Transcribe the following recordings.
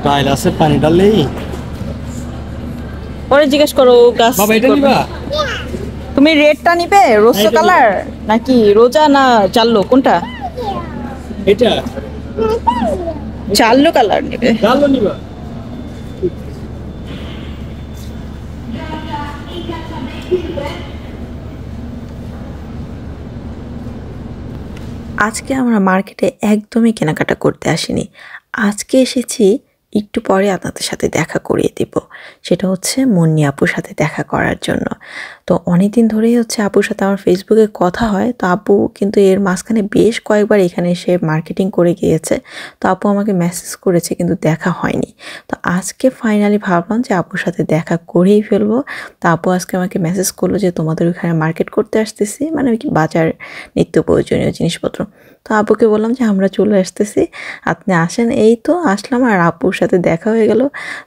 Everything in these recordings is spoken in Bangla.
টাইল আছে, পানি ডাললেই। পরে জিজ্ঞেস করো গাছ। বাবা এটা নিবা? তুমি রেডটা নিবে রোজা কালার নাকি রোজা না চাল্লো কোনটা? এটা চাল্লো কালার নিবে। ডাললো নিবা? আজকে আমরা মার্কেটে একদমই কেনাকাটা করতে আসিনি। আজকে এসেছি একটু পরে আপনাদের সাথে দেখা করিয়ে দিব। সেটা হচ্ছে মুন্নি আপুর সাথে দেখা করার জন্য। তো অনেকদিন ধরেই হচ্ছে আপুর সাথে আমার ফেসবুকে কথা হয়। তো আপু কিন্তু এর মাঝখানে বেশ কয়েকবার এখানে এসে মার্কেটিং করে গিয়েছে। তো আপু আমাকে মেসেজ করেছে কিন্তু দেখা হয়নি। তো আজকে ফাইনালি ভাবলাম যে আপুর সাথে দেখা করেই ফেলবো। তো আপু আজকে আমাকে মেসেজ করলো যে তোমাদের ওখানে মার্কেট করতে আসতেছি, মানে কি বাজার নিত্য প্রয়োজনীয় জিনিসপত্র। তো আপুকে বললাম যে আমরা চলে আসতেছি, আপনি আসেন। এই তো আসলাম আর আপুর সাথে দেখা হয়ে গেল।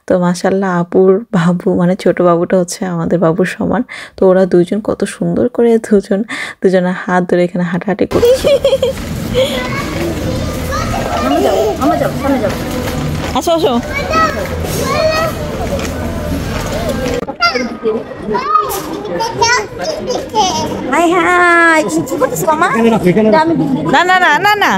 তো মাশাআল্লাহ আপুর বাবু মানে ছোট বাবুটা হচ্ছে আমাদের বাবুর সমান। তো ওরা দুজন কত সুন্দর করে দুজনের হাত ধরে এখানে হাঁটাহাঁটি করছে। আসো আসো। হাই হাই, তুমি কি করতেছো মামা? না না না না না।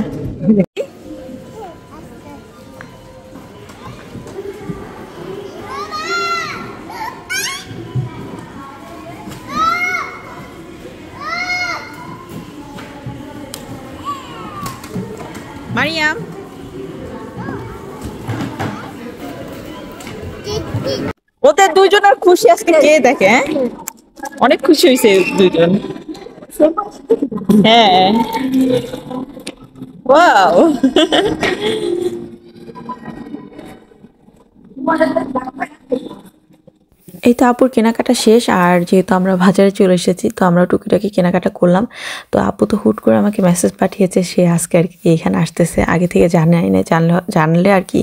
মারিয়াম ওদের দুইজনের খুশি আজকে কে দেখে? অনেক খুশি হয়েছে দুইজন। হ্যাঁ ওয়াও। এই তো আপুর কেনাকাটা শেষ। আর যেহেতু আমরা বাজারে চলে এসেছি তো আমরা টুকিটাকি কেনাকাটা করলাম। তো আপু তো হুট করে আমাকে মেসেজ পাঠিয়েছে সে আজকে আর কি এখানে আসতেছে, আগে থেকে জানলে আর কি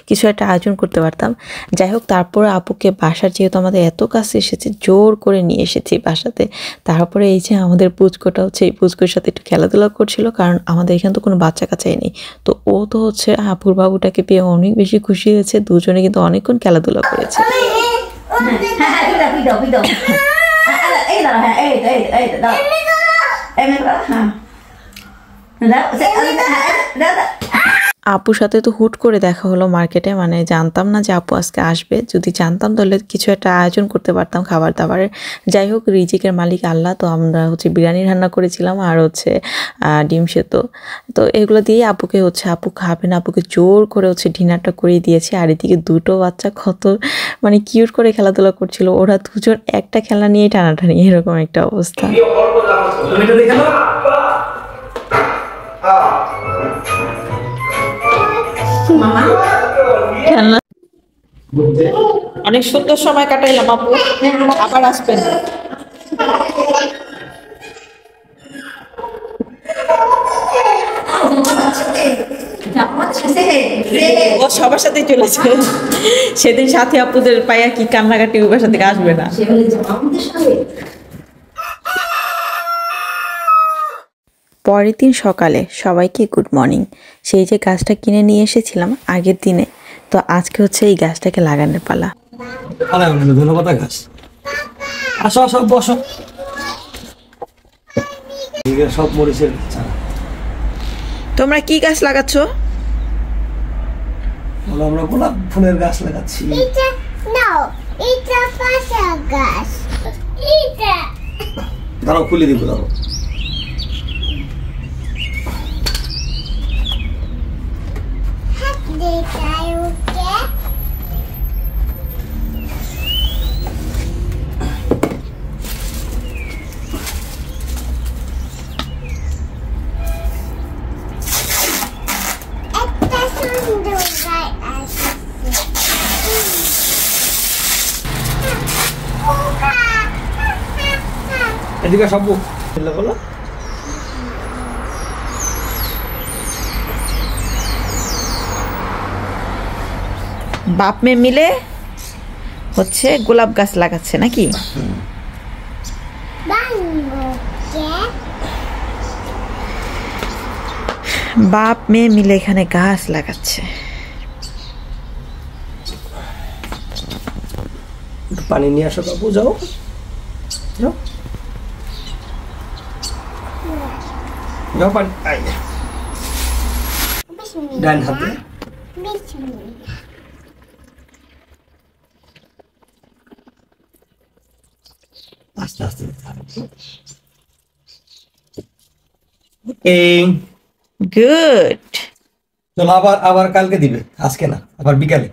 কিছু একটা আয়োজন করতে পারতাম। যাই হোক তারপরে আপুকে বাসার যেহেতু আমাদের এত কাছে এসেছে জোর করে নিয়ে এসেছি বাসাতে। তারপরে এই যে আমাদের পুচকোটা হচ্ছে এই পুচকোর সাথে একটু খেলাধুলা করছিল, কারণ আমাদের এখানে তো কোনো বাচ্চা কাচ্চাই নেই। তো ও তো হচ্ছে আপুর বাবুটাকে পেয়ে অনেক বেশি খুশি হয়েছে, দুজনে কিন্তু অনেকক্ষণ খেলাধুলা করেছে। আপুর সাথে তো হুট করে দেখা হলো মার্কেটে, মানে জানতাম না যে আপু আজকে আসবে। যদি জানতাম তাহলে কিছু একটা আয়োজন করতে পারতাম খাবার দাবারের। যাই হোক রিজিকের মালিক আল্লাহ। তো আমরা হচ্ছে বিরিয়ানি রান্না করেছিলাম আর হচ্ছে ডিম সেদ্ধ। তো এগুলো দিয়ে আপুকে হচ্ছে আপু খাবে না, আপুকে জোর করে হচ্ছে ডিনারটা করিয়ে দিয়েছে। আর এদিকে দুটো বাচ্চা কত মানে কিউট করে খেলাধুলা করছিল, ওরা দুজন একটা খেলা নিয়ে টানাটানি, এরকম একটা অবস্থা। অনেক সুন্দর সময় কাটাইলাম আপু, আবার আসবেন। ও সবার সাথেই চলেছে। সেদিন সাথী আপুদের পাইয়া কি কান্নাকাটি ওই বাসা থেকে আসবে না। পরের দিন সকালে সবাইকে গুড মর্নিং। সেই যে গাছটা কিনে নিয়ে এসেছিলাম আগের দিনে, তো আজকে হচ্ছে এই গাছটাকে লাগানোর পালা। ধন্যবাদ গাছ। আসো আসো বসো। সব মরিচের চারা। তোমরা কি গাছ লাগাচ্ছ? আমরা গোলাপ ফুলের গাছ লাগাচ্ছি। দাঁড়াও খুলে দিব, দাঁড়াও। এদিকে সব বলো। বাপ মেয়ে মিলে হচ্ছে গোলাপ গাছ লাগাচ্ছে নাকি? বাপ মেয়ে মিলে এখানে গাছ লাগাচ্ছে। পানি নিয়ে আসো বাবু, যাও যাও যাও পানি ডান হাতে। আস্তে আস্তে এই গুড। চলো আবার আবার কালকে দিবে, আজকে না, আবার বিকালে।